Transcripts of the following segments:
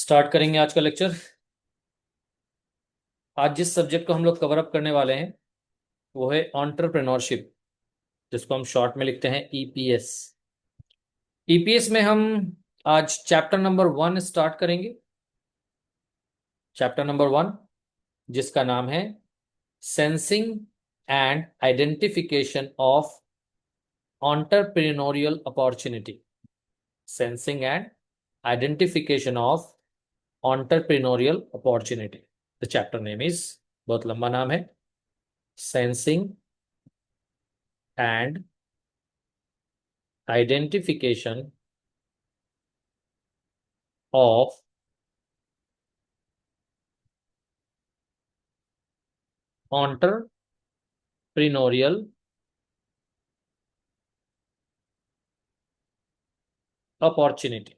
Start करेंगे आज का लेक्चर। आज जिस सब्जेक्ट को हम लोग कवर अप करने वाले हैं वो है एंटरप्रेन्योरशिप, जिसको हम शॉर्ट में लिखते हैं ईपीएस। ईपीएस में हम आज चैप्टर नंबर 1 स्टार्ट करेंगे। चैप्टर नंबर 1 जिसका नाम है sensing and identification of entrepreneurial opportunity. Sensing and identification of entrepreneurial opportunity. The chapter name is, बहुत लंबा नाम है, sensing and identification of entrepreneurial opportunity।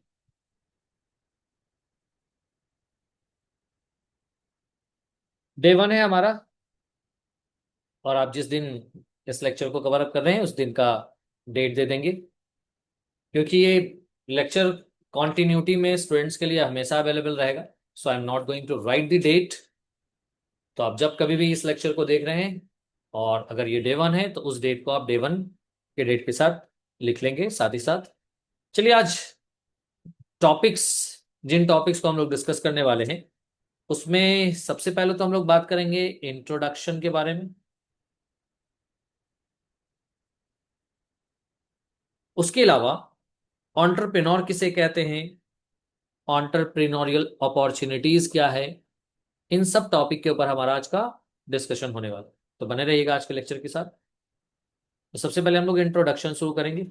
Day 1 है हमारा, और आप जिस दिन इस लेक्चर को कवर अप कर रहे हैं उस दिन का डेट दे देंगे, क्योंकि ये लेक्चर कॉन्टिन्यूटी में स्टूडेंट्स के लिए हमेशा अवेलेबल रहेगा। So I am not going to write the date. तो आप जब कभी भी इस लेक्चर को देख रहे हैं और अगर ये डे 1 है तो उस डेट को आप डे 1 के डेट के साथ लिख लेंगे साथ ही साथ। चलिए आज टॉपिक्स, जिन टॉपिक्स को हम लोग डिस्कस करने वाले हैं उसमें सबसे पहले तो हम लोग बात करेंगे इंट्रोडक्शन के बारे में। उसके अलावा एंटरप्रेन्योर किसे कहते हैं, एंटरप्रेन्योरियल अपॉर्चुनिटीज क्या है, इन सब टॉपिक के ऊपर हमारा आज का डिस्कशन होने वाला है। तो बने रहिएगा आज के लेक्चर के साथ। तो सबसे पहले हम लोग इंट्रोडक्शन शुरू करेंगे।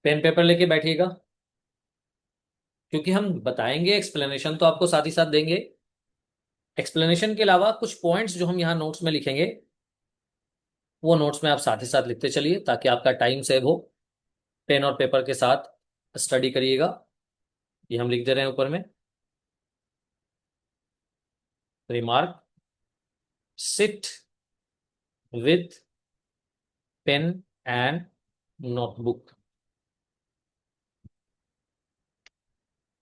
पेन पेपर लेके बैठिएगा, क्योंकि हम बताएंगे, एक्सप्लेनेशन तो आपको साथ ही साथ देंगे। एक्सप्लेनेशन के अलावा कुछ पॉइंट्स जो हम यहाँ नोट्स में लिखेंगे वो नोट्स में आप साथ ही साथ लिखते चलिए ताकि आपका टाइम सेव हो। पेन और पेपर के साथ स्टडी करिएगा। ये हम लिख दे रहे हैं ऊपर में। Remark, sit with pen and notebook.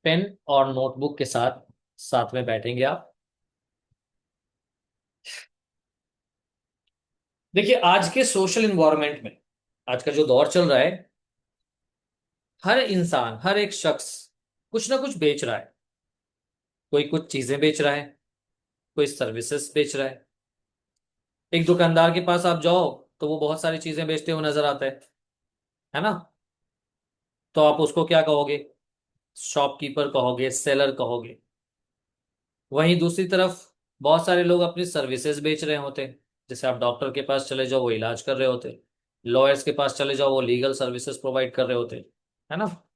Pen और नोटबुक के साथ साथ में बैठेंगे आप। देखिए, आज के सोशल इन्वायरमेंट में, आज का जो दौर चल रहा है, हर इंसान, हर एक शख्स कुछ ना कुछ बेच रहा है। कोई कुछ चीजें बेच रहा है, कोई सर्विसेज बेच रहा है। एक दुकानदार के पास आप जाओ तो वो बहुत सारी चीजें बेचते हुए नजर आता है ना। तो आप उसको क्या कहोगे? शॉपकीपर कहोगे, सेलर कहोगे। वहीं दूसरी तरफ बहुत सारे लोग अपनी सर्विसेज बेच रहे होते हैं। जैसे आप डॉक्टर के पास चले जाओ, वो इलाज कर रहे होते हैं। लॉयर्स के पास चले जाओ, वो लीगल सर्विसेज प्रोवाइड कर रहे होते हैं, है ना।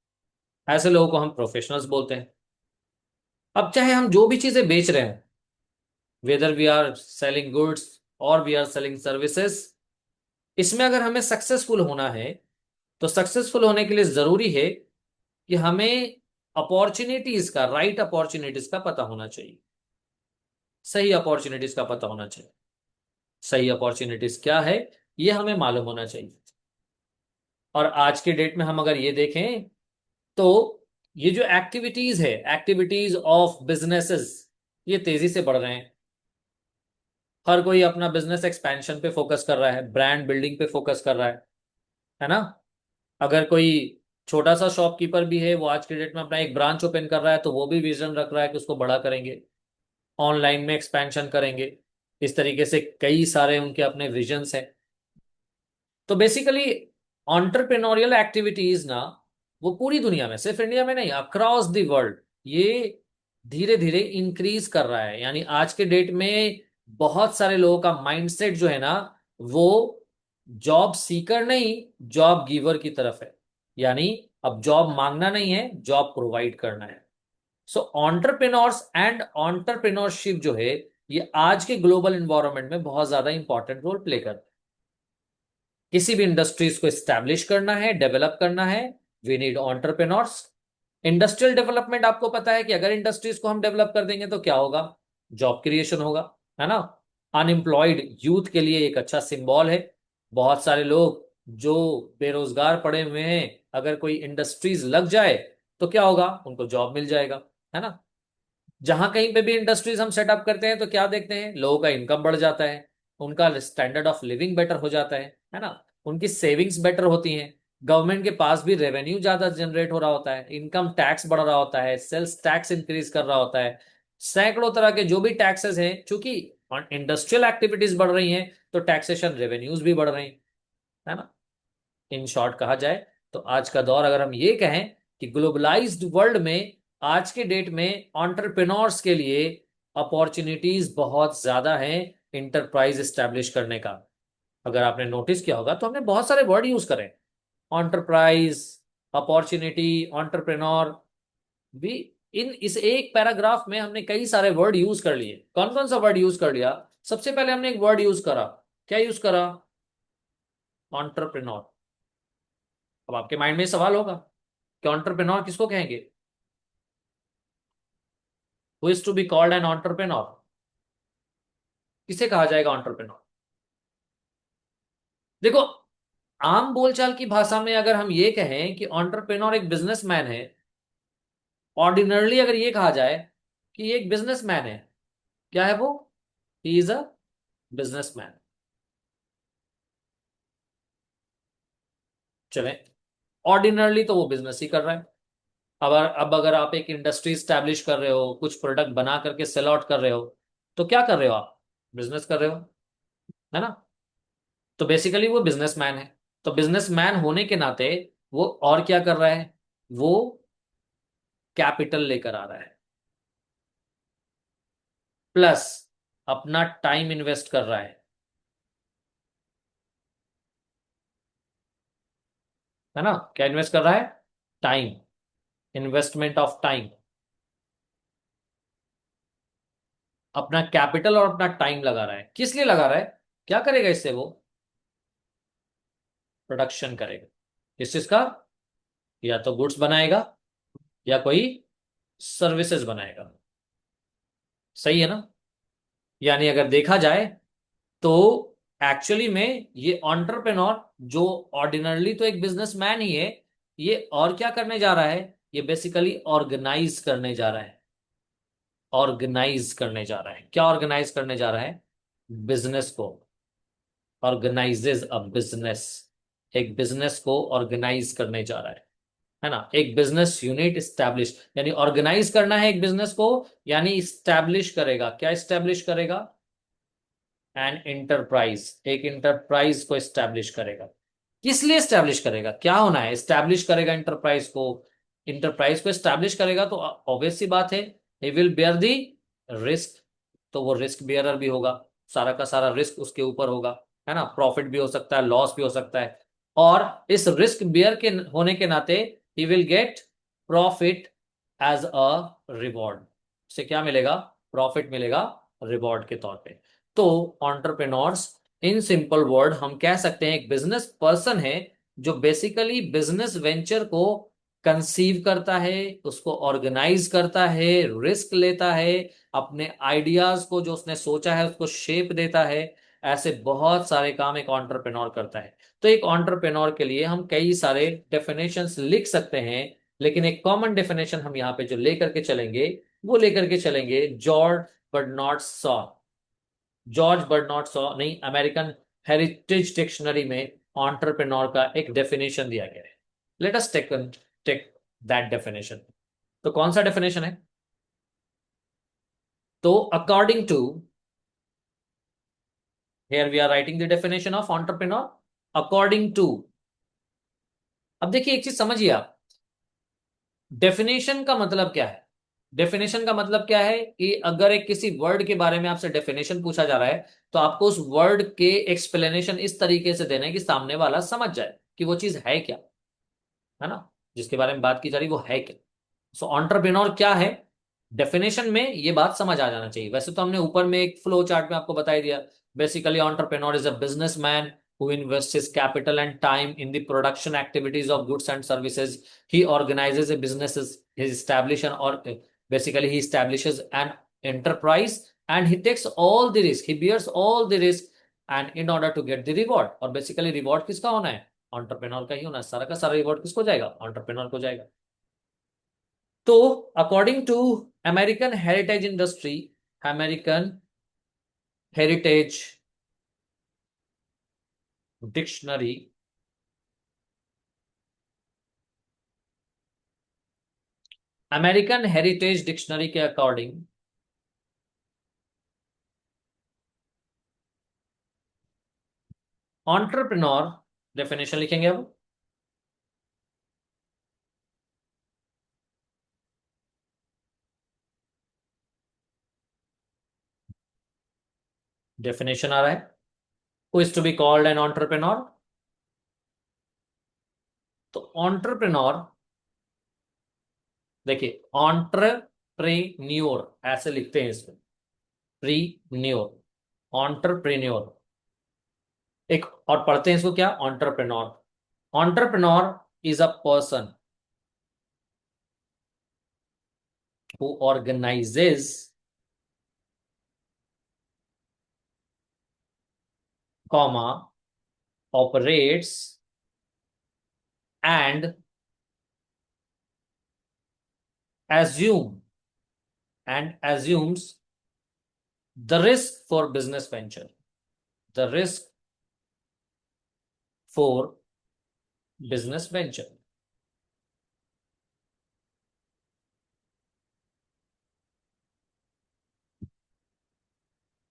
ऐसे लोगों को हम प्रोफेशनल्स बोलते हैं। अब चाहे हम जो भी चीजें बेच रहे हैं, whether we are selling goods और वी आर सेलिंग सर्विसेज, इसमें अगर हमें सक्सेसफुल होना है तो सक्सेसफुल होने के लिए जरूरी है कि हमें अपॉर्चुनिटीज का, राइट अपॉर्चुनिटीज का पता होना चाहिए। सही अपॉर्चुनिटीज का पता होना चाहिए। सही अपॉर्चुनिटीज क्या है ये हमें मालूम होना चाहिए। और आज के डेट में हम अगर ये देखें तो ये जो एक्टिविटीज है, एक्टिविटीज ऑफ बिजनेसेस, ये तेजी से बढ़ रहे हैं। हर कोई अपना बिजनेस एक्सपेंशन पे फोकस कर रहा है, ब्रांड बिल्डिंग पे फोकस कर रहा है ना। अगर कोई छोटा सा शॉपकीपर भी है, वो आज के डेट में अपना एक ब्रांच ओपन कर रहा है तो वो भी विजन रख रहा है कि उसको बड़ा करेंगे, ऑनलाइन में एक्सपेंशन करेंगे। इस तरीके से कई सारे उनके अपने विजन्स हैं। तो बेसिकली एंटरप्रेन्योरियल एक्टिविटीज ना, वो पूरी दुनिया में, सिर्फ इंडिया में नहीं, अक्रॉस द वर्ल्ड ये धीरे धीरे इंक्रीज कर रहा है। यानी आज के डेट में बहुत सारे लोगों का माइंडसेट जो है ना, वो जॉब सीकर नहीं, जॉब गिवर की तरफ है। यानी अब जॉब मांगना नहीं है, जॉब प्रोवाइड करना है। सो एंटरप्रेन्योर्स एंड एंटरप्रेन्योरशिप जो है, ये आज के ग्लोबल एनवायरनमेंट में बहुत ज्यादा इंपॉर्टेंट रोल प्ले करता है। किसी भी इंडस्ट्रीज को एस्टैब्लिश करना है, डेवलप करना है, we need entrepreneurs. Industrial development, आपको पता है कि अगर इंडस्ट्रीज को हम डेवलप कर देंगे तो क्या होगा? जॉब क्रिएशन होगा, है ना। अनएम्प्लॉयड यूथ के लिए एक अच्छा सिंबल है। बहुत सारे लोग जो बेरोजगार पड़े हुए हैं, अगर कोई इंडस्ट्रीज लग जाए तो क्या होगा, उनको जॉब मिल जाएगा, है ना। जहां कहीं पे भी इंडस्ट्रीज हम सेटअप करते हैं तो क्या देखते हैं, लोगों का इनकम बढ़ जाता है, उनका स्टैंडर्ड ऑफ लिविंग बेटर हो जाता है ना, उनकी सेविंग्स बेटर होती हैं, गवर्नमेंट के पास भी रेवेन्यू ज्यादा जनरेट हो रहा होता है, इनकम टैक्स बढ़ रहा होता है, सेल्स टैक्स इंक्रीज कर रहा होता है, सैकड़ों तरह के जो भी टैक्सेस हैं, चूंकि इंडस्ट्रियल एक्टिविटीज बढ़ रही हैं तो टैक्सेशन रेवेन्यूज भी बढ़ रही हैं, है ना। इन शॉर्ट कहा जाए तो आज का दौर, अगर हम ये कहें कि ग्लोबलाइज्ड वर्ल्ड में आज के डेट में एंटरप्रेन्योर्स के लिए अपॉर्चुनिटीज बहुत ज्यादा हैं इंटरप्राइज एस्टेब्लिश करने का। अगर आपने नोटिस किया होगा तो हमने बहुत सारे वर्ड यूज करे, एंटरप्राइज, अपॉर्चुनिटी, एंटरप्रेन्योर भी। इन इस एक पैराग्राफ में हमने कई सारे वर्ड यूज कर लिए। कौन कौन सा वर्ड यूज कर लिया? सबसे पहले हमने एक वर्ड यूज करा, क्या यूज करा? एंटरप्रेन्योर। अब आपके माइंड में सवाल होगा कि एंटरप्रेन्योर किसको कहेंगे? Who is to be called an entrepreneur? किसे कहा जाएगा एंटरप्रेन्योर? देखो, आम बोलचाल की भाषा में अगर हम ये कहें कि एंटरप्रेन्योर एक बिजनेसमैन है, ऑर्डिनरली अगर ये कहा जाए कि ये एक बिजनेसमैन है, क्या है वो? He is a businessman. चले, ऑर्डिनरली तो वो बिजनेस ही कर रहा है। अब अगर आप एक इंडस्ट्री स्टैब्लिश कर रहे हो, कुछ प्रोडक्ट बना करके सेल आउट कर रहे हो, तो क्या कर रहे हो आप? बिजनेस कर रहे हो, है ना। तो बेसिकली वो बिजनेसमैन है। तो बिजनेसमैन होने के नाते वो और क्या कर रहा है? वो कैपिटल लेकर आ रहा है, प्लस अपना टाइम इन्वेस्ट कर रहा है ना। क्या इन्वेस्ट कर रहा है? टाइम, इन्वेस्टमेंट ऑफ टाइम, अपना कैपिटल और अपना टाइम लगा रहा है। किस लिए लगा रहा है? क्या करेगा इससे वो? प्रोडक्शन करेगा। किस चीज का? या तो गुड्स बनाएगा या कोई सर्विसेज बनाएगा। सही है ना। यानी अगर देखा जाए तो एक्चुअली में ये एंटरप्रेन्योर, जो ऑर्डिनरली तो एक बिजनेसमैन ही है, ये और क्या करने जा रहा है? ये बेसिकली ऑर्गेनाइज करने जा रहा है। ऑर्गेनाइज करने जा रहा है। क्या ऑर्गेनाइज करने जा रहा है? बिजनेस को। Organises a business. एक बिजनेस को ऑर्गेनाइज करने जा रहा है ना। एक बिजनेस यूनिट स्टैब्लिश, यानी ऑर्गेनाइज करना है एक बिजनेस को, यानी स्टैब्लिश करेगा। क्या स्टैब्लिश करेगा? An enterprise. एक इंटरप्राइज को स्टैब्लिश करेगा। किस लिए स्टैब्लिश करेगा? क्या होना है? स्टैब्लिश करेगा इंटरप्राइज को। इंटरप्राइज को स्टैब्लिश करेगा तो ऑब्वियस सी बात है, he will bear the risk. तो वो रिस्क बेयरर भी होगा, सारा का सारा रिस्क उसके ऊपर होगा, है ना। प्रॉफिट भी हो सकता है, लॉस भी हो सकता है। और इस रिस्क बेयर के होने के नाते he will get profit as a reward. उसे क्या मिलेगा? प्रॉफिट मिलेगा रिवॉर्ड के तौर पे। तो एंटरप्रेन्योर्स, इन सिंपल वर्ड हम कह सकते हैं, एक बिजनेस पर्सन है जो बेसिकली बिजनेस वेंचर को कंसीव करता है, उसको ऑर्गेनाइज करता है, रिस्क लेता है, अपने आइडियाज को जो उसने सोचा है उसको शेप देता है। ऐसे बहुत सारे काम एक एंटरप्रेन्योर करता है। तो एक एंटरप्रेन्योर के लिए हम कई सारे डेफिनेशंस लिख सकते हैं, लेकिन एक कॉमन डेफिनेशन हम यहाँ पे जो लेकर के चलेंगे, वो लेकर के चलेंगे George Bernard Shaw. George Bernard Shaw नहीं, अमेरिकन हेरिटेज डिक्शनरी में एंटरप्रेन्योर का एक डेफिनेशन दिया गया है। Let us take take that definition. तो कौन सा डेफिनेशन है? तो according to, here we are writing the definition of entrepreneur according to. अब देखिए एक चीज समझिए आप, डेफिनेशन का मतलब क्या है? डेफिनेशन का मतलब क्या है कि अगर एक किसी वर्ड के बारे में आपसे डेफिनेशन पूछा जा रहा है, तो आपको उस वर्ड के एक्सप्लेनेशन इस तरीके से देना है कि सामने वाला समझ जाए कि वो चीज है क्या, है ना, जिसके बारे में बात की जा रही है वो है क्या। सो एंटरप्रेन्योर क्या है, डेफिनेशन में ये बात समझ आ जाना चाहिए। वैसे तो हमने ऊपर में एक फ्लो चार्ट में आपको बता ही दिया। Basically entrepreneur is a businessman who invests his capital and time in the production activities of goods and services. He organizes a businesses, he establishes or basically he establishes an enterprise and he takes all the risk, he bears all the risk and in order to get the reward। और basically reward किसका होना है? Entrepreneur का ही होना है, सारा का सारा रिवॉर्ड किसको जाएगा, एंटरप्रेन्योर को जाएगा। तो according to American Heritage industry, American Heritage Dictionary, American Heritage Dictionary के अकॉर्डिंग एंटरप्रेन्योर, डेफिनेशन लिखेंगे अब। डेफिनेशन आ रहा है, who is to be called an entrepreneur. तो एंटरप्रेन्योर, देखिए एंटरप्रेन्योर ऐसे लिखते हैं इसमें, प्रीन्योर, एंटरप्रेन्योर, एक और पढ़ते हैं इसको क्या, entrepreneur. Entrepreneur is a person who organises, comma, operates and assume and assumes the risk for business venture, the risk for business venture।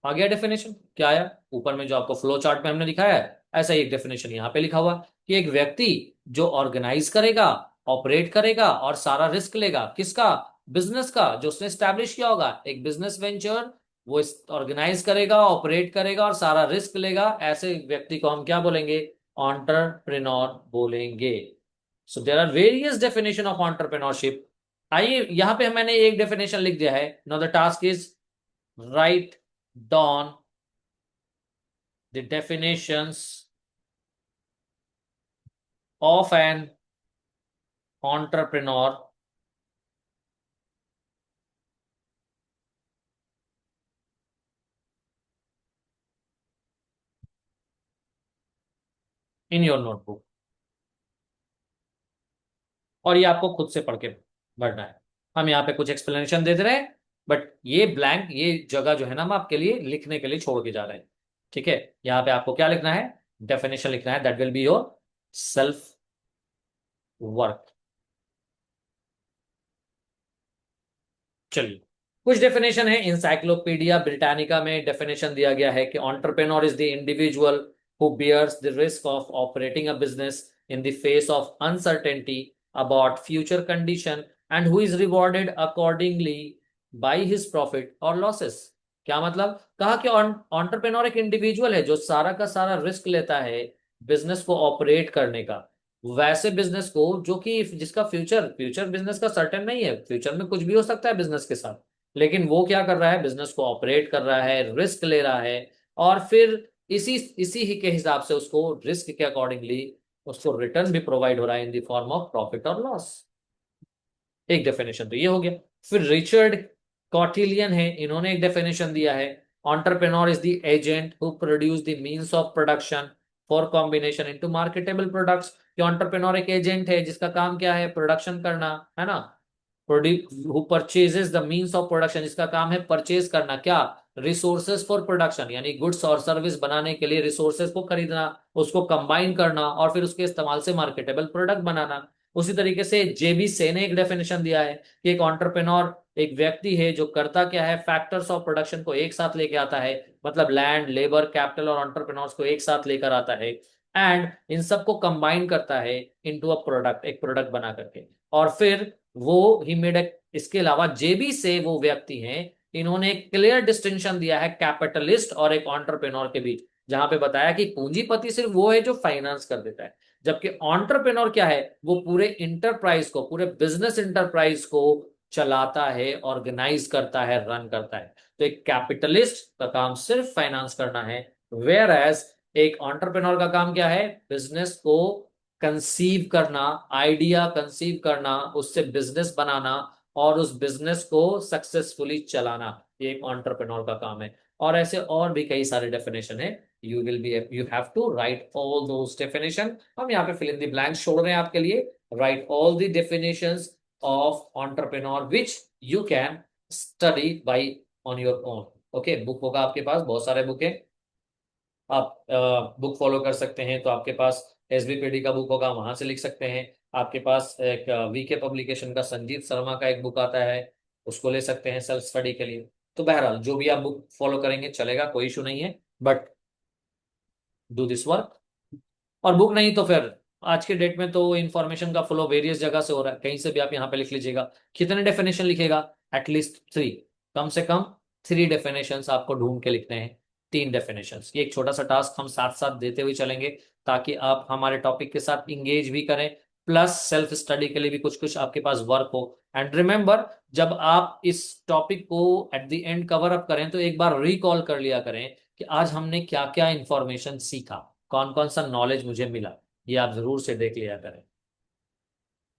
आ गया डेफिनेशन, क्या आया ऊपर में जो आपको फ्लो चार्ट में हमने दिखाया है, ऐसा ही एक डेफिनेशन यहाँ पे लिखा हुआ कि एक व्यक्ति जो ऑर्गेनाइज करेगा, ऑपरेट करेगा और सारा रिस्क लेगा, किसका, बिजनेस का, जो उसने स्टैब्लिश किया होगा एक बिजनेस वेंचर, वो ऑर्गेनाइज करेगा, ऑपरेट करेगा और सारा रिस्क लेगा, ऐसे व्यक्ति को हम क्या बोलेंगे, एंटरप्रेन्योर बोलेंगे। So there are various definition of entrepreneurship. आइए यहां पे मैंने एक डेफिनेशन लिख दिया है। Now the task is write down the definitions of an entrepreneur in your notebook। और ये आपको खुद से पढ़ के भरना है, हम यहाँ पे कुछ एक्सप्लेनेशन दे दे रहे हैं, बट ये ब्लैंक, ये जगह जो है ना हम आपके लिए लिखने के लिए छोड़ के जा रहे हैं। ठीक है, यहाँ पे आपको क्या लिखना है, डेफिनेशन लिखना है, that will be your self work. चलिए, कुछ डेफिनेशन है इंसाइक्लोपीडिया ब्रिटानिका में, डेफिनेशन दिया गया है कि entrepreneur is the individual who bears the risk of operating a business in the face of uncertainty about future condition and who is rewarded accordingly by his profit और losses. क्या मतलब, कहा कि एंटरप्रेन्योर एक इंडिविजुअल है जो सारा का सारा रिस्क लेता है बिजनेस को ऑपरेट करने का, वैसे बिजनेस को जो कि जिसका फ्यूचर फ्यूचर बिजनेस का सर्टेन नहीं है, फ्यूचर में कुछ भी हो सकता है बिजनेस के साथ, लेकिन वो क्या कर रहा है, बिजनेस को ऑपरेट कर रहा है, रिस्क ले रहा है, और फिर इसी इसी ही के हिसाब से उसको रिस्क के अकॉर्डिंगली उसको रिटर्न भी प्रोवाइड हो रहा है in the form of profit और लॉस। एक डेफिनेशन तो ये हो गया। फिर रिचर्ड कॉटिलियन है, इन्होंने एक डेफिनेशन दिया है, entrepreneur is the agent who produce the means of production for combination into marketable products. कि एंटरप्रेन्योर एक एजेंट है जिसका काम क्या है, प्रोडक्शन करना है ना, who purchases the means of production, जिसका काम है परचेज करना, क्या, रिसोर्सेज फॉर प्रोडक्शन, यानी गुड्स और सर्विस बनाने के लिए रिसोर्सेज को खरीदना, उसको कंबाइन करना और फिर उसके इस्तेमाल से मार्केटेबल प्रोडक्ट बनाना। उसी तरीके से जेबी से ने एक डेफिनेशन दिया है कि एक एंटरप्रेन्योर एक व्यक्ति है जो करता क्या है, फैक्टर्स ऑफ प्रोडक्शन को एक साथ लेके आता है, मतलब लैंड, लेबर, कैपिटल और एंटरप्रेन्योर्स को एक साथ लेकर आता है, एंड इन सबको कंबाइन करता है इनटू अ प्रोडक्ट, एक प्रोडक्ट बना करके, और फिर वो ही मेड। इसके अलावा जेबी से वो व्यक्ति हैं, इन्होंने एक क्लियर डिस्टिंक्शन दिया है कैपिटलिस्ट और एक एंटरप्रेन्योर के बीच, जहां पे बताया कि पूंजीपति सिर्फ वो है जो फाइनेंस कर देता है, जबकि एंटरप्रेन्योर क्या है, वो पूरे इंटरप्राइज को, पूरे बिजनेस इंटरप्राइज को चलाता है, ऑर्गेनाइज करता है, रन करता है। तो एक कैपिटलिस्ट का काम सिर्फ फाइनेंस करना है, वेयर एज एक एंटरप्रेन्योर का काम क्या है, बिजनेस को कंसीव करना, आइडिया कंसीव करना, उससे बिजनेस बनाना और उस बिजनेस को सक्सेसफुली चलाना, ये एक एंटरप्रेन्योर का काम है। और ऐसे और भी कई सारे डेफिनेशन है you have to write all those definition. हम यहाँ पे फिल इन द ब्लैंक्स छोड़ रहे हैं आपके लिए। Right all the definitions of entrepreneur which you can study by on your own. Okay, book होगा आपके पास, बहुत सारे बुक है, आप बुक फॉलो कर सकते हैं। तो आपके पास एसबीपीडी का बुक होगा, वहां से लिख सकते हैं। आपके पास एक वीके पब्लिकेशन का संजीत शर्मा का एक बुक आता है, उसको ले सकते हैं सेल्फ स्टडी के लिए। तो बहरहाल जो भी आप बुक फॉलो करेंगे चलेगा, कोई इशू नहीं है, बट डू दिस वर्क। और बुक नहीं तो फिर आज के डेट में तो इंफॉर्मेशन का फ्लो वेरियस जगह से हो रहा है, कहीं से भी आप यहाँ पे लिख लीजिएगा। कितने डेफिनेशन लिखेगा? एटलीस्ट 3, कम से कम 3 डेफिनेशन आपको ढूंढ के लिखने हैं। 3 डेफिनेशन, ये एक छोटा सा टास्क हम साथ साथ देते हुए चलेंगे, ताकि आप हमारे टॉपिक के साथ इंगेज भी करें, प्लस सेल्फ स्टडी के लिए भी कुछ कुछ आपके पास वर्क हो। एंड रिमेंबर, जब आप इस टॉपिक को at the end cover up करें तो एक बार रिकॉल कर लिया करें कि आज हमने क्या क्या इंफॉर्मेशन सीखा, कौन कौन सा नॉलेज मुझे मिला, ये आप जरूर से देख लिया करें।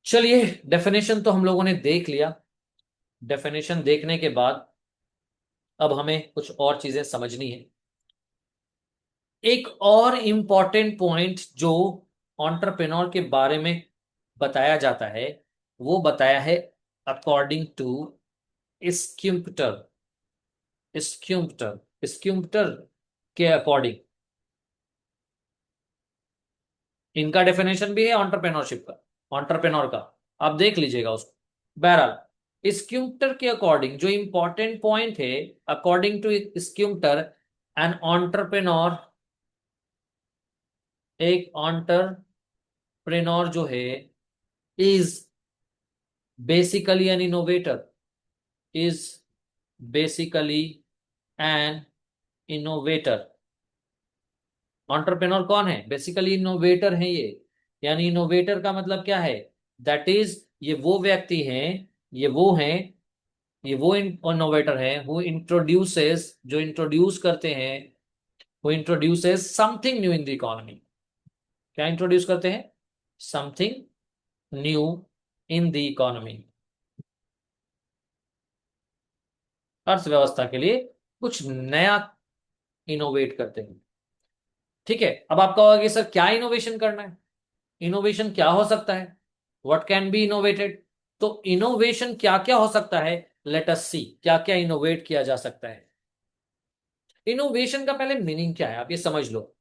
चलिए, डेफिनेशन तो हम लोगों ने देख लिया। डेफिनेशन देखने के बाद अब हमें कुछ और चीजें समझनी है। एक और इंपॉर्टेंट पॉइंट जो एंटरप्रेन्योर के बारे में बताया जाता है, वो बताया है अकॉर्डिंग टू स्किम्प्टर। स्किम्प्टर स्किम्प्टर के अकॉर्डिंग इनका डेफिनेशन भी है एंटरप्रेन्योरशिप का, एंटरप्रेन्योर का, आप देख लीजिएगा उसको। बहरहाल स्क्यूम्टर के अकॉर्डिंग जो इंपॉर्टेंट पॉइंट है, अकॉर्डिंग टू स्क्यूम्टर, एन एंटरप्रेन्योर, एक एंटरप्रेन्योर जो है is basically N innovator, is basically N innovator. Entrepreneur कौन है? बेसिकली इनोवेटर है ये। यानी इनोवेटर का मतलब क्या है? दैट इज, ये वो व्यक्ति हैं, ये वो हैं, ये वो इनोवेटर हैं हु इंट्रोड्यूसेस, जो इंट्रोड्यूस करते हैं, who introduces something new in the economy. क्या इंट्रोड्यूस करते हैं? Something new in the economy, अर्थव्यवस्था के लिए कुछ नया इनोवेट करते हैं। ठीक है, अब आपका होगा कि सर क्या इनोवेशन करना है, इनोवेशन क्या हो सकता है, व्हाट कैन बी इनोवेटेड। तो इनोवेशन क्या क्या हो सकता है, लेट अस सी क्या क्या इनोवेट किया जा सकता है। इनोवेशन का पहले मीनिंग क्या है, आप ये समझ लो।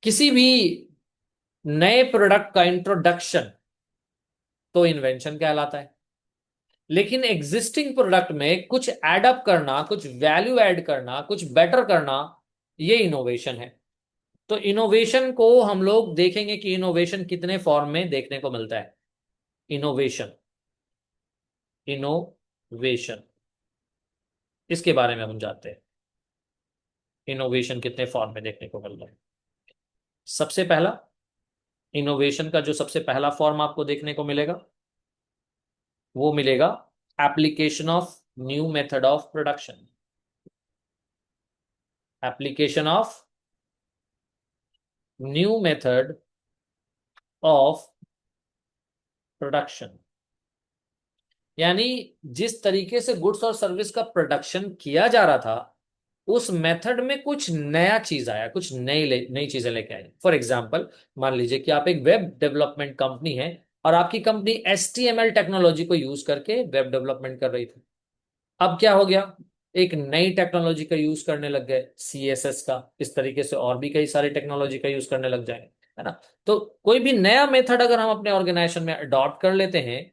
किसी भी नए प्रोडक्ट का इंट्रोडक्शन तो इन्वेंशन कहलाता है, लेकिन एग्जिस्टिंग प्रोडक्ट में कुछ एड अप करना, कुछ वैल्यू ऐड करना, कुछ बेटर करना, ये इनोवेशन है। तो इनोवेशन को हम लोग देखेंगे कि इनोवेशन कितने फॉर्म में देखने को मिलता है। इनोवेशन, इनोवेशन, इसके बारे में हम जानते हैं, इनोवेशन कितने फॉर्म में देखने को मिल रहा है। सबसे पहला, इनोवेशन का जो सबसे पहला फॉर्म आपको देखने को मिलेगा वो मिलेगा application of new method of production. Application of new method of production, यानी जिस तरीके से गुड्स और सर्विस का प्रोडक्शन किया जा रहा था, उस मेथड में कुछ नया चीज आया, कुछ नई नई चीजें लेके आए। फॉर एग्जाम्पल, मान लीजिए कि आप एक वेब डेवलपमेंट कंपनी है और आपकी कंपनी HTML टेक्नोलॉजी को यूज करके वेब डेवलपमेंट कर रही थी। अब क्या हो गया, एक नई टेक्नोलॉजी का यूज करने लग गए, CSS का। इस तरीके से और भी कई सारी टेक्नोलॉजी का यूज करने लग जाएंगे, है ना। तो कोई भी नया मेथड अगर हम अपने ऑर्गेनाइजेशन में अडॉप्ट कर लेते हैं,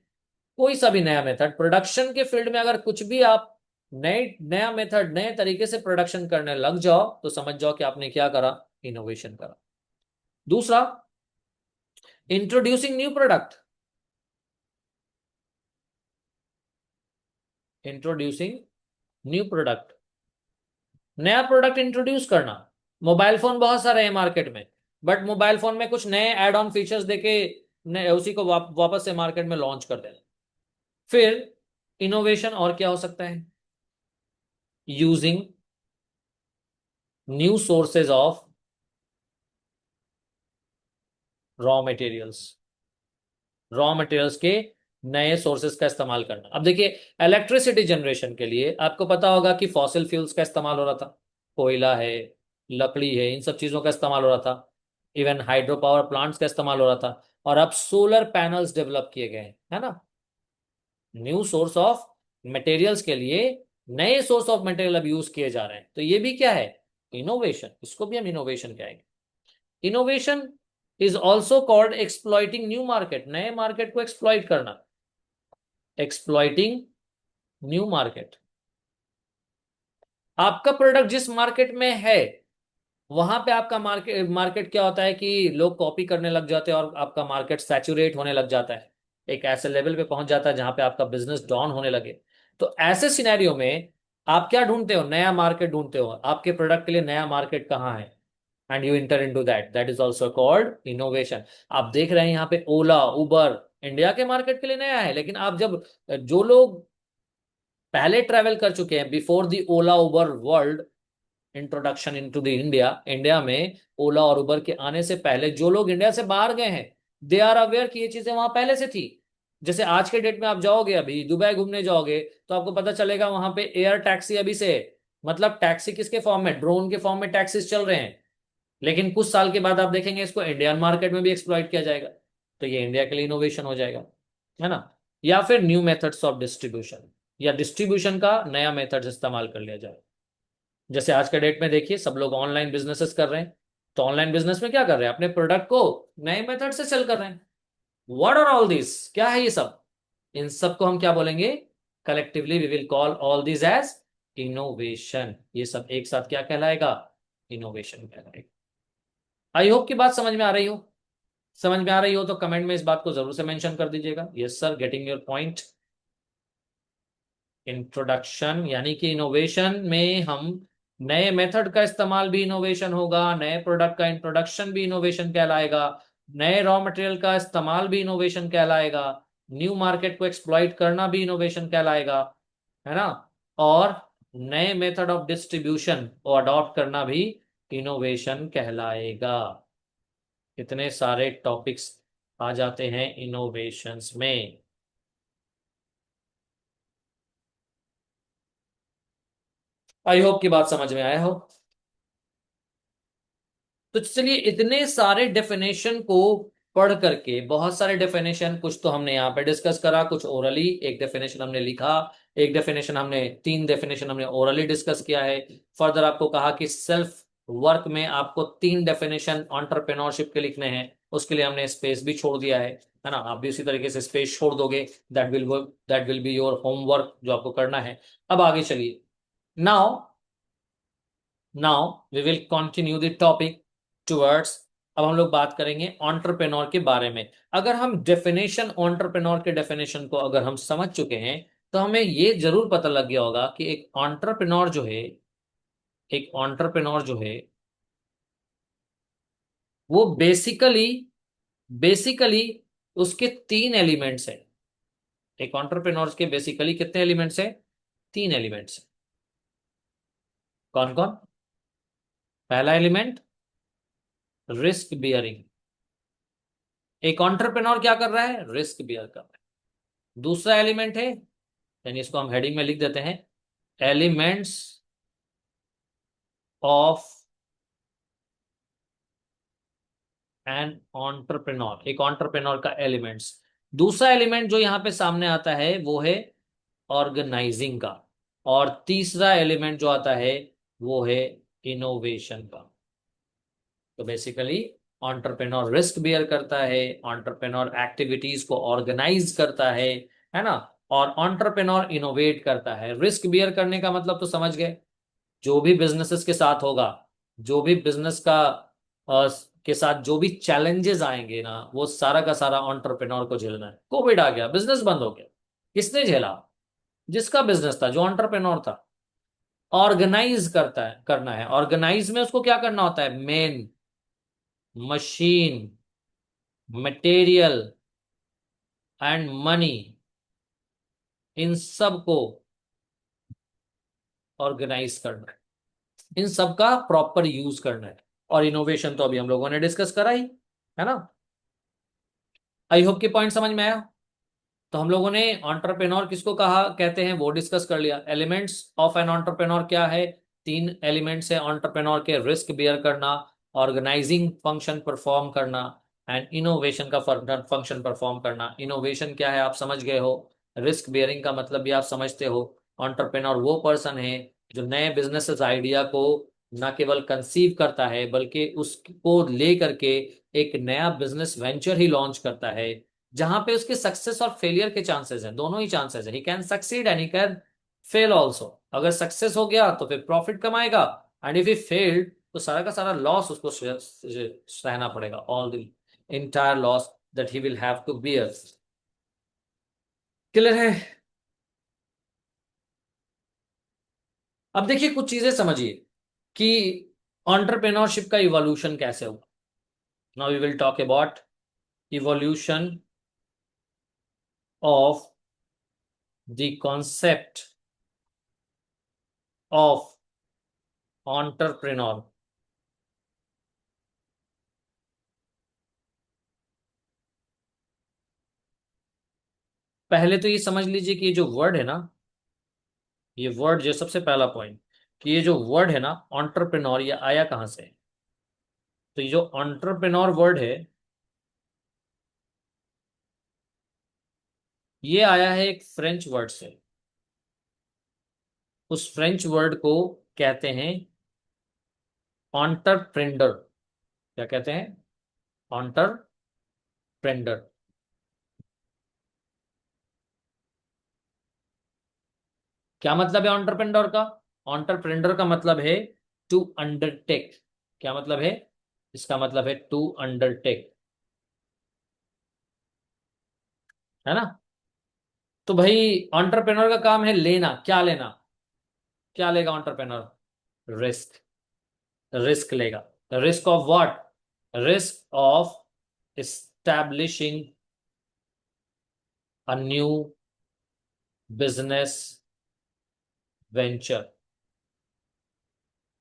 कोई सा भी नया मेथड प्रोडक्शन के फील्ड में, अगर कुछ भी आप नया मेथड नए तरीके से प्रोडक्शन करने लग जाओ, तो समझ जाओ कि आपने क्या करा, इनोवेशन करा। दूसरा, introducing new product, introducing new product, नया प्रोडक्ट इंट्रोड्यूस करना। मोबाइल फोन बहुत सारे हैं मार्केट में, बट मोबाइल फोन में कुछ नए एड ऑन फीचर्स देके उसी को वापस से मार्केट में लॉन्च कर देना। फिर इनोवेशन और क्या हो सकता है, using new sources of raw materials, raw materials के नए सोर्सेज का इस्तेमाल करना। अब देखिए, इलेक्ट्रिसिटी जनरेशन के लिए आपको पता होगा कि फॉसिल फ्यूल्स का इस्तेमाल हो रहा था, कोयला है, लकड़ी है, इन सब चीजों का इस्तेमाल हो रहा था। इवन हाइड्रो पावर प्लांट्स का इस्तेमाल हो रहा था। और अब सोलर पैनल्स डेवलप किए गए हैं, है ना। न्यू सोर्स ऑफ मटेरियल्स के लिए नए सोर्स ऑफ मटेरियल अब यूज किए जा रहे हैं, तो ये भी क्या है, इनोवेशन। इसको भी हम इनोवेशन कहेंगे। Innovation is also called exploiting new market, नए मार्केट को एक्सप्लॉइट करना, एक्सप्लॉइटिंग न्यू मार्केट। आपका प्रोडक्ट जिस मार्केट में है, वहां पे आपका मार्केट मार्केट क्या होता है कि लोग कॉपी करने लग जाते हैं और आपका मार्केट सैचुरेट होने लग जाता है, एक ऐसे लेवल पे पहुंच जाता है जहां पे आपका बिजनेस डाउन होने लगे। तो ऐसे सिनेरियो में आप क्या ढूंढते हो, नया मार्केट ढूंढते हो। आपके प्रोडक्ट के लिए नया मार्केट कहाँ है, and you inter into that, that is also called innovation. आप देख रहे हैं यहाँ पे ओला उबर इंडिया के मार्केट के लिए नया है, लेकिन आप जब जो लोग पहले ट्रेवल कर चुके हैं before the Ola Uber world introduction into the India, India में ओला और उबर के आने से पहले जो लोग इंडिया से बाहर गए हैं, दे आर अवेयर कि ये चीजें वहां पहले से थी। जैसे आज के डेट में आप जाओगे, अभी दुबई घूमने जाओगे, तो आपको पता चलेगा वहां पे एयर टैक्सी अभी से है। मतलब टैक्सी किसके फॉर्म में, ड्रोन के फॉर्म में टैक्सीज चल रहे हैं। लेकिन कुछ साल के बाद आप देखेंगे इसको इंडियन मार्केट में भी एक्सप्लॉइट किया जाएगा, तो ये इंडिया के लिए इनोवेशन हो जाएगा, है ना। या फिर न्यू मेथड्स ऑफ डिस्ट्रीब्यूशन, या डिस्ट्रीब्यूशन का नया मेथड इस्तेमाल कर लिया जाए। जैसे आज के डेट में देखिए सब लोग ऑनलाइन बिजनेसेस कर रहे हैं, तो ऑनलाइन बिजनेस में क्या कर रहे हैं, अपने प्रोडक्ट को नए मेथड से सेल कर रहे हैं। व्हाट आर ऑल दिस, क्या है ये सब, इन सब को हम क्या बोलेंगे, collectively we will call all this as innovation. ये सब एक साथ क्या कहलाएगा, इनोवेशन कहलाएगा। आई होप की बात समझ में आ रही हो। समझ में आ रही हो तो कमेंट में इस बात को जरूर से मेंशन कर दीजिएगा, yes sir, getting your point. Introduction यानी कि इनोवेशन में हम नए मेथड का इस्तेमाल भी इनोवेशन होगा, नए प्रोडक्ट का इंट्रोडक्शन भी इनोवेशन कहलाएगा, नए रॉ मटेरियल का इस्तेमाल भी इनोवेशन कहलाएगा, न्यू मार्केट को एक्सप्लॉइट करना भी इनोवेशन कहलाएगा, है ना। और नए मेथड ऑफ डिस्ट्रीब्यूशन को अडॉप्ट करना भी इनोवेशन कहलाएगा। इतने सारे टॉपिक्स आ जाते हैं इनोवेशंस में। आई होप की बात समझ में आया हो। तो चलिए, इतने सारे डेफिनेशन को पढ़ करके, बहुत सारे डेफिनेशन, कुछ तो हमने यहाँ पे डिस्कस करा, कुछ ओरली, एक डेफिनेशन हमने लिखा, एक डेफिनेशन हमने, तीन डेफिनेशन हमने ओरली डिस्कस किया है। फर्दर आपको कहा कि सेल्फ वर्क में आपको तीन डेफिनेशन एंटरप्रेन्योरशिप के लिखने हैं, उसके लिए हमने स्पेस भी छोड़ दिया है ना। आप भी उसी तरीके से स्पेस छोड़ दोगे, that will be your homework जो आपको करना है। अब आगे चलिए। Now now we will continue the topic towards. अब हम लोग बात करेंगे एंटरप्रेन्योर के बारे में। अगर हम डेफिनेशन, एंटरप्रेन्योर के डेफिनेशन को अगर हम समझ चुके हैं, तो हमें ये जरूर पता लग गया होगा कि एक एंटरप्रेन्योर जो है, एक एंटरप्रेन्योर जो है, वो बेसिकली बेसिकली उसके तीन एलिमेंट्स हैं। एक एंटरप्रेन्योर के बेसिकली कितने एलिमेंट्स हैं, तीन एलिमेंट्स। कौन कौन, पहला एलिमेंट रिस्क बियरिंग, एक एंटरप्रेन्योर क्या कर रहा है, रिस्क बियर कर रहा है। दूसरा एलिमेंट है, यानी इसको हम हेडिंग में लिख देते हैं, एलिमेंट्स ऑफ एन एंटरप्रेन्योर, एक एंटरप्रेन्योर का एलिमेंट्स। दूसरा एलिमेंट जो यहां पे सामने आता है वो है ऑर्गेनाइजिंग का। और तीसरा एलिमेंट जो आता है वो है इनोवेशन का। तो बेसिकली एंटरप्रेन्योर रिस्क बियर करता है, एंटरप्रेन्योर एक्टिविटीज को ऑर्गेनाइज करता है ना। और एंटरप्रेन्योर इनोवेट करता है। रिस्क बियर करने का मतलब तो समझ गए, जो भी बिजनेसेस के साथ होगा, जो भी बिजनेस का के साथ जो भी चैलेंजेस आएंगे ना, वो सारा का सारा एंटरप्रेन्योर को झेलना है। कोविड आ गया, बिजनेस बंद हो गया, किसने झेला, जिसका बिजनेस था, जो एंटरप्रेन्योर था। ऑर्गेनाइज करना है, ऑर्गेनाइज में उसको क्या करना होता है, men, machine, material and money, इन सब को ऑर्गेनाइज करना है, इन सब का प्रॉपर यूज करना है। और इनोवेशन तो अभी हम लोगों ने डिस्कस करा ही, है ना। आई होप की पॉइंट समझ में आया। तो हम लोगों ने एंटरप्रेन्योर किसको कहा कहते हैं वो डिस्कस कर लिया। एलिमेंट्स ऑफ एन एंटरप्रेन्योर क्या है, तीन एलिमेंट्स है एंटरप्रेन्योर के, रिस्क बियर करना, ऑर्गेनाइजिंग फंक्शन परफॉर्म करना, एंड इनोवेशन का फंक्शन परफॉर्म करना। इनोवेशन क्या है आप समझ गए हो, रिस्क बियरिंग का मतलब भी आप समझते हो। एंटरप्रेन्योर वो पर्सन है जो नए बिजनेस आइडिया को न केवल कंसीव करता है बल्कि उसको ले करके एक नया बिजनेस वेंचर ही लॉन्च करता है, जहां पे उसके सक्सेस और फेलियर के चांसेस हैं, दोनों ही चांसेस है। He can succeed and he can fail also. अगर सक्सेस हो गया तो फिर प्रॉफिट कमाएगा, एंड इफ ही फेल्ड तो सारा का सारा लॉस उसको सहना पड़ेगा, all the entire loss that he will have to bear. Clear है? अब देखिए कुछ चीजें समझिए कि एंटरप्रेन्योरशिप का इवोल्यूशन कैसे हुआ। Now we will talk about evolution of the concept of entrepreneur. पहले तो ये समझ लीजिए कि ये जो वर्ड है ना, ये वर्ड जो सबसे पहला पॉइंट, कि ये जो वर्ड है ना एंटरप्रेन्योर, ये आया कहाँ से है? तो ये जो एंटरप्रेन्योर वर्ड है, ये आया है एक फ्रेंच वर्ड से। उस फ्रेंच वर्ड को कहते हैं एंटरप्रेन्योर। क्या कहते हैं? एंटरप्रेन्योर। क्या मतलब है एंटरप्रेन्योर का? एंटरप्रेन्योर का मतलब है टू अंडरटेक। क्या मतलब है? इसका मतलब है टू अंडरटेक, है ना? तो भाई एंटरप्रेन्योर का काम है लेना। क्या लेना? क्या लेगा एंटरप्रेन्योर? रिस्क। रिस्क लेगा। Risk of what? Risk of establishing a new business venture.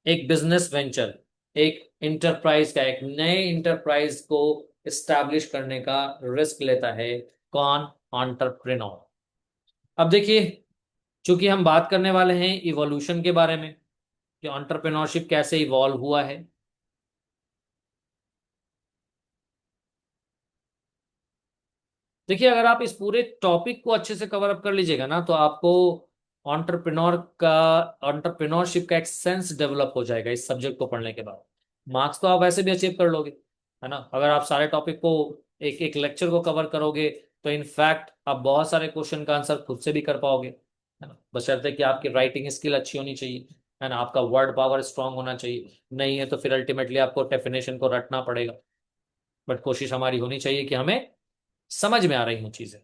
एक बिजनेस वेंचर, एक इंटरप्राइज का, एक नए इंटरप्राइज को एस्टैब्लिश करने का रिस्क लेता है कौन? एंटरप्रेन्योर। अब देखिए, चूंकि हम बात करने वाले हैं इवोल्यूशन के बारे में कि एंटरप्रेन्योरशिप कैसे इवॉल्व हुआ है, देखिए अगर आप इस पूरे टॉपिक को अच्छे से कवर अप कर लीजिएगा ना, तो आपको एंटरप्रेन्योर का एंटरप्रेन्योरशिप का एक सेंस डेवलप हो जाएगा इस सब्जेक्ट को पढ़ने के बाद। मार्क्स तो आप वैसे भी अचीव कर लोगे, है ना? अगर आप सारे टॉपिक को एक एक लेक्चर को कवर करोगे तो इनफैक्ट आप बहुत सारे क्वेश्चन का आंसर खुद से भी कर पाओगे, है ना? बशर्ते कि आपकी राइटिंग स्किल अच्छी होनी चाहिए, है ना, आपका वर्ड पावर स्ट्रांग होना चाहिए। नहीं है तो फिर अल्टीमेटली आपको डेफिनेशन को रटना पड़ेगा। बट कोशिश हमारी होनी चाहिए कि हमें समझ में आ रही हूँ चीजें।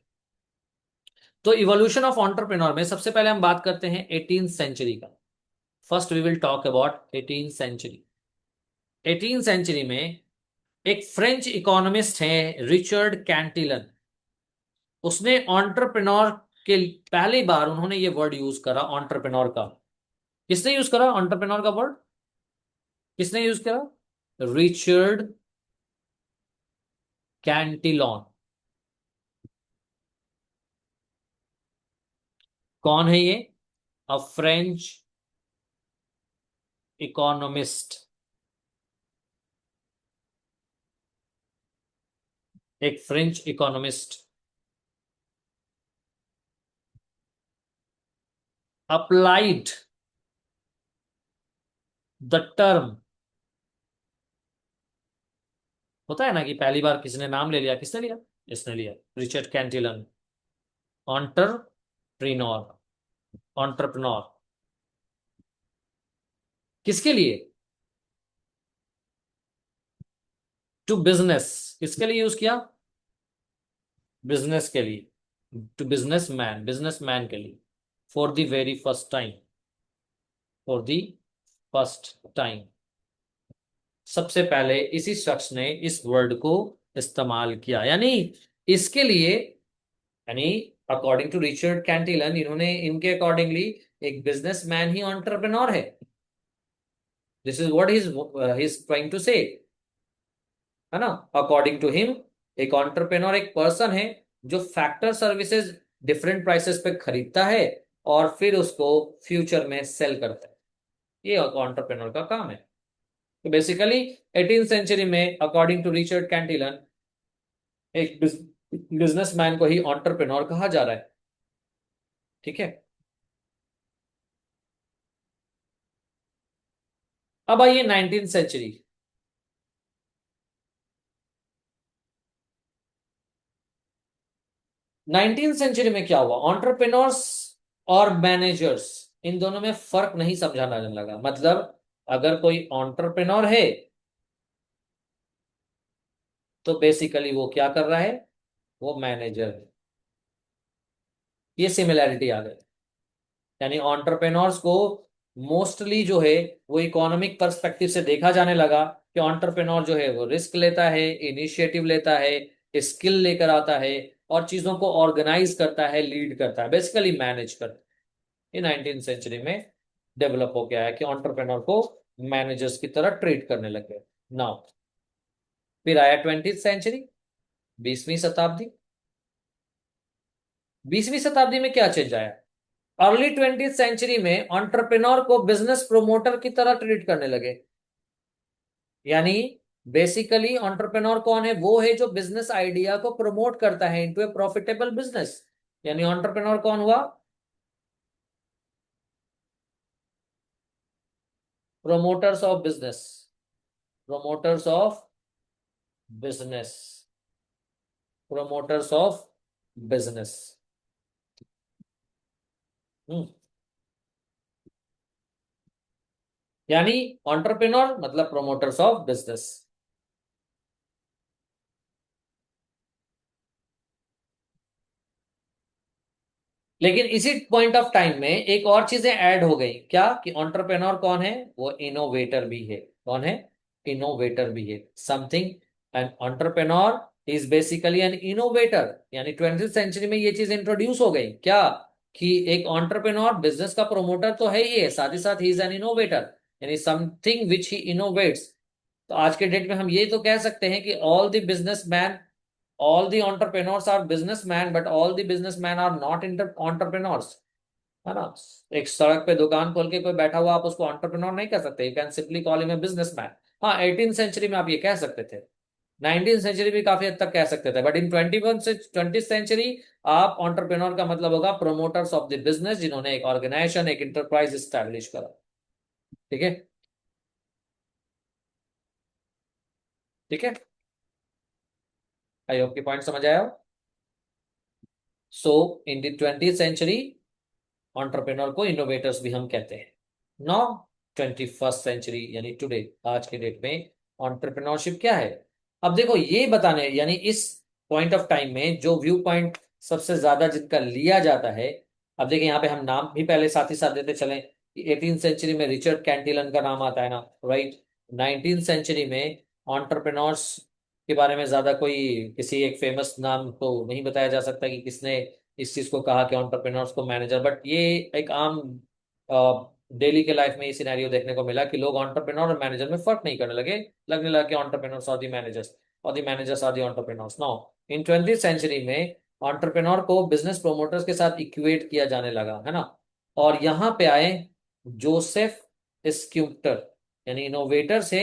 तो इवोल्यूशन ऑफ एंटरप्रेन्योर में सबसे पहले हम बात करते हैं 18th सेंचुरी का। First we will talk about 18th century. 18th century में एक फ्रेंच इकोनॉमिस्ट है रिचर्ड कैंटिलन। उसने एंटरप्रेन्योर के पहली बार उन्होंने ये वर्ड यूज करा एंटरप्रेन्योर का। किसने यूज करा एंटरप्रेन्योर का वर्ड? किसने यूज करा? Richard Cantillon. कौन है ये? A French economist. एक French economist applied the term. होता है ना कि पहली बार किसी ने नाम ले लिया, किसने लिया? इसने लिया, रिचर्ड कैंटिलन। ऑन्टरप्रीनोर। ऑन्टरप्रनोर। किसके लिए? To business. किसके लिए यूज किया? बिजनेस के लिए, टू बिजनेसमैन के लिए। For the very first time. For the first time सबसे पहले इसी शख्स ने इस वर्ड को इस्तेमाल किया, यानी इसके लिए, यानी अकॉर्डिंग टू रिचर्ड कैंटिलन, इन्होंने इनके अकॉर्डिंगली एक बिजनेसमैन ही एंटरप्रेन्योर है। This is what he is trying to say, है ना? अकॉर्डिंग टू हिम, एक एंटरप्रेन्योर एक पर्सन है जो फैक्टर सर्विसेज डिफरेंट प्राइसेस पे खरीदता है और फिर उसको फ्यूचर में सेल करता है। ये एंटरप्रेन्योर का काम है। तो बेसिकली 18th सेंचुरी में अकॉर्डिंग टू रिचर्ड कैंटिलन एक बिजनेसमैन को ही एंटरप्रेन्योर कहा जा रहा है। ठीक है। अब आइए 19th सेंचुरी। 19th सेंचुरी में क्या हुआ, एंटरप्रेन्योर्स और मैनेजर्स, इन दोनों में फर्क नहीं समझा जाने लगा। मतलब अगर कोई एंटरप्रेन्योर है तो बेसिकली वो क्या कर रहा है, वो मैनेजर है। ये सिमिलैरिटी आ गई। यानी एंटरप्रेन्योर्स को मोस्टली जो है वो इकोनॉमिक पर्सपेक्टिव से देखा जाने लगा कि एंटरप्रेन्योर जो है वो रिस्क लेता है, इनिशिएटिव लेता है, स्किल लेकर आता है और चीजों को ऑर्गेनाइज करता है, लीड करता है, बेसिकली मैनेज करता है। ये 19th सेंचुरी में डेवलप हो गया है कि एंटरप्रेन्योर को मैनेजर्स की तरह ट्रीट करने लगे। नाउ फिर आया 20th सेंचुरी, 20वीं शताब्दी। 20वीं शताब्दी में क्या चेंज आया, अर्ली 20th सेंचुरी में एंटरप्रेन्योर को बिजनेस प्रोमोटर की तरह ट्रीट करने लगे। यानी बेसिकली एंटरप्रेन्योर कौन है, वो है जो बिजनेस आइडिया को प्रमोट करता है इनटू ए प्रॉफिटेबल बिजनेस। यानी एंटरप्रेन्योर कौन हुआ, promoters of business, promoters of business, promoters of business. यानी एंटरप्रेन्योर मतलब प्रोमोटर्स ऑफ बिजनेस। लेकिन इसी पॉइंट ऑफ टाइम में एक और चीजें ऐड हो गई, क्या कि एंटरप्रेन्योर कौन है, वो इनोवेटर भी है। कौन है, इनोवेटर भी है। Something, an entrepreneur is basically N innovator. यानी 20th सेंचुरी में ये चीज इंट्रोड्यूस हो गई क्या, कि एक एंटरप्रेन्योर बिजनेस का प्रोमोटर तो है ही है, साथ ही साथ ही इज एन इनोवेटर, यानी समथिंग विच ही इनोवेट्स। तो आज के डेट में हम ये तो कह सकते हैं कि all the businessman, all the entrepreneurs are businessmen, but all the businessmen are not entrepreneurs। है ना। एक सड़क पे दुकान खोल के कोई बैठा हुआ, आप उसको entrepreneur नहीं कह सकते, you can simply call him a businessman. हाँ, 18th सेंचुरी में आप ये कह सकते थे, 19th सेंचुरी भी काफी हद तक कह सकते थे, बट इन 20th सेंचुरी आप entrepreneur का मतलब होगा प्रोमोटर्स ऑफ द बिजनेस, जिन्होंने एक ऑर्गेनाइजेशन, एक इंटरप्राइज स्टैब्लिश करा। ठीक है। ठीक है, आई होप की पॉइंट समझ आया। So in the 20th century entrepreneur को इनोवेटर्स भी हम कहते हैं। नो, 21st सेंचुरी यानी टुडे, आज के डेट में एंटरप्रेन्योरशिप क्या है। अब देखो ये बताने, यानी इस पॉइंट ऑफ टाइम में जो व्यू पॉइंट सबसे ज्यादा जिनका लिया जाता है, अब देखिए यहाँ पे हम नाम भी पहले साथ ही साथ देते चले। 18th सेंचुरी में रिचर्ड कैंटिलन का नाम आता है ना, राइट। 19th सेंचुरी में एंटरप्रेन्योर्स के बारे में ज्यादा कोई किसी एक फेमस नाम तो नहीं बताया जा सकता कि किसने इस चीज को कहा कि एंटरप्रेन्योर्स को मैनेजर, बट ये एक आम डेली के लाइफ में ये सिनेरियो देखने को मिला कि लोग एंटरप्रेन्योर और मैनेजर में फर्क नहीं करने लगे, लगने लगा कि एंटरप्रेन्योर्स आर दी मैनेजर्स और the managers are the entrepreneurs. Now in 20th century में एंटरप्रेन्योर को बिजनेस प्रोमोटर्स के साथ इक्वेट किया जाने लगा, है ना। और यहाँ पे आए जोसेफ स्क्यूप्टर, यानी इनोवेटर से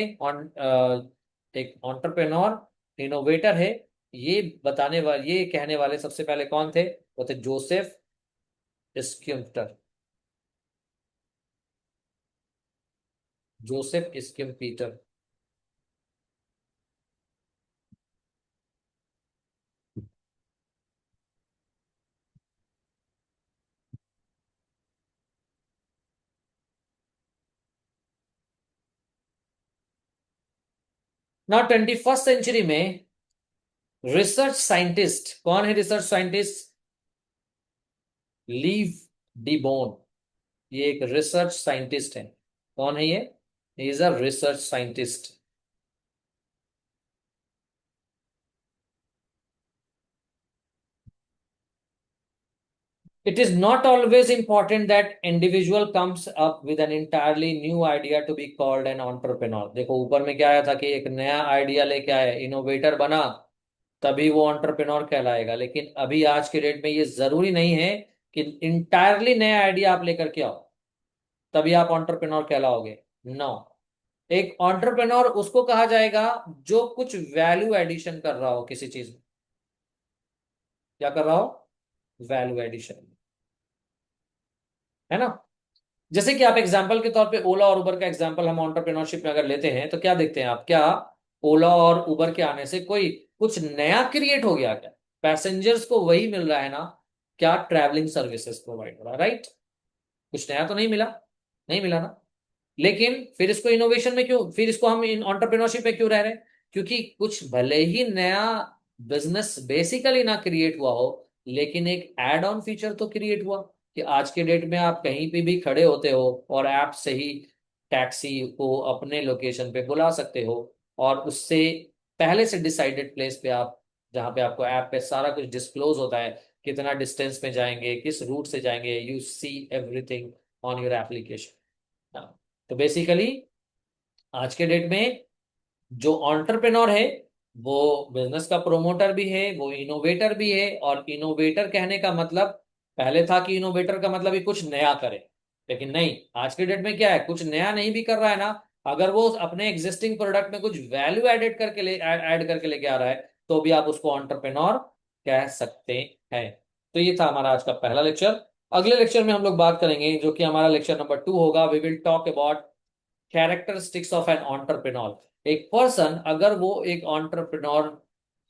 एक एंटरप्रेन्योर इनोवेटर है, ये बताने वाले, ये कहने वाले सबसे पहले कौन थे, वो थे जोसेफ स्किम्प्टर, जोसेफ स्किम्पीटर। ना 21st सेंचुरी में रिसर्च साइंटिस्ट कौन है, research scientist leave D bone, ये एक रिसर्च साइंटिस्ट है। कौन है ये, is a research scientist. It is not always important that individual comes up with an entirely new idea to be called an entrepreneur। देखो ऊपर में क्या आया था कि एक नया आइडिया लेके आया, इनोवेटर बना, तभी वो एंटरप्रेन्योर कहलाएगा। लेकिन अभी आज के डेट में ये जरूरी नहीं है कि इंटायरली नया आइडिया आप लेकर के आओ। तभी आप एंटरप्रेन्योर कहलाओगे? नो। एक एंटरप्रेन्योर उसको कहा जाएगा जो कुछ वैल्यू एडिशन कर रहा हो किसी चीज में। क्या कर रहा हो? वैल्यू एडिशन, है ना? जैसे कि आप एग्जाम्पल के तौर पे ओला और उबर का एग्जाम्पल हम एंटरप्रेन्योरशिप में अगर लेते हैं, तो क्या देखते हैं आप? क्या ओला और उबर के आने से कोई कुछ नया क्रिएट हो गया क्या? पैसेंजर्स को वही मिल रहा है ना? क्या ट्रैवलिंग सर्विसेज प्रोवाइड हो रहा है, राइट? कुछ नया तो नहीं मिला, नहीं मिला ना। लेकिन फिर इसको इनोवेशन में क्यों, फिर इसको हम इन एंटरप्रेन्योरशिप में क्यों रह रहे हैं? क्योंकि कुछ भले ही नया बिजनेस बेसिकली ना क्रिएट हुआ हो, लेकिन एक एड ऑन फीचर तो क्रिएट हुआ कि आज के डेट में आप कहीं पे भी खड़े होते हो और ऐप से ही टैक्सी को अपने लोकेशन पे बुला सकते हो, और उससे पहले से डिसाइडेड प्लेस पे आप, जहाँ पे आपको ऐप पे सारा कुछ डिस्क्लोज होता है, कितना डिस्टेंस में जाएंगे, किस रूट से जाएंगे, you see everything on your application. तो बेसिकली आज के डेट में जो एंटरप्रेन्योर है, वो बिजनेस का प्रोमोटर भी है, वो इनोवेटर भी है। और इनोवेटर कहने का मतलब, पहले था कि इनोवेटर का मतलब ही कुछ नया करे, लेकिन नहीं, आज के डेट में क्या है, कुछ नया नहीं भी कर रहा है ना, अगर वो अपने एग्जिस्टिंग प्रोडक्ट में कुछ वैल्यू एडेड करके ले ऐड करके लेके आ रहा है, तो भी आप उसको एंटरप्रेन्योर कह सकते हैं। तो ये था हमारा आज का पहला लेक्चर। अगले लेक्चर में हम लोग बात करेंगे, जो कि हमारा लेक्चर नंबर 2 होगा। We will talk about characteristics of an entrepreneur. एक पर्सन अगर वो एक एंटरप्रेन्योर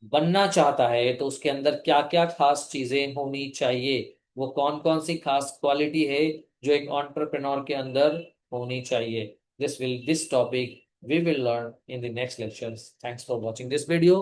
बनना चाहता है, तो उसके अंदर क्या क्या खास चीजें होनी चाहिए, वो कौन कौन सी खास क्वालिटी है जो एक एंटरप्रेन्योर के अंदर होनी चाहिए। This topic we will learn in the next lectures. Thanks for watching this video.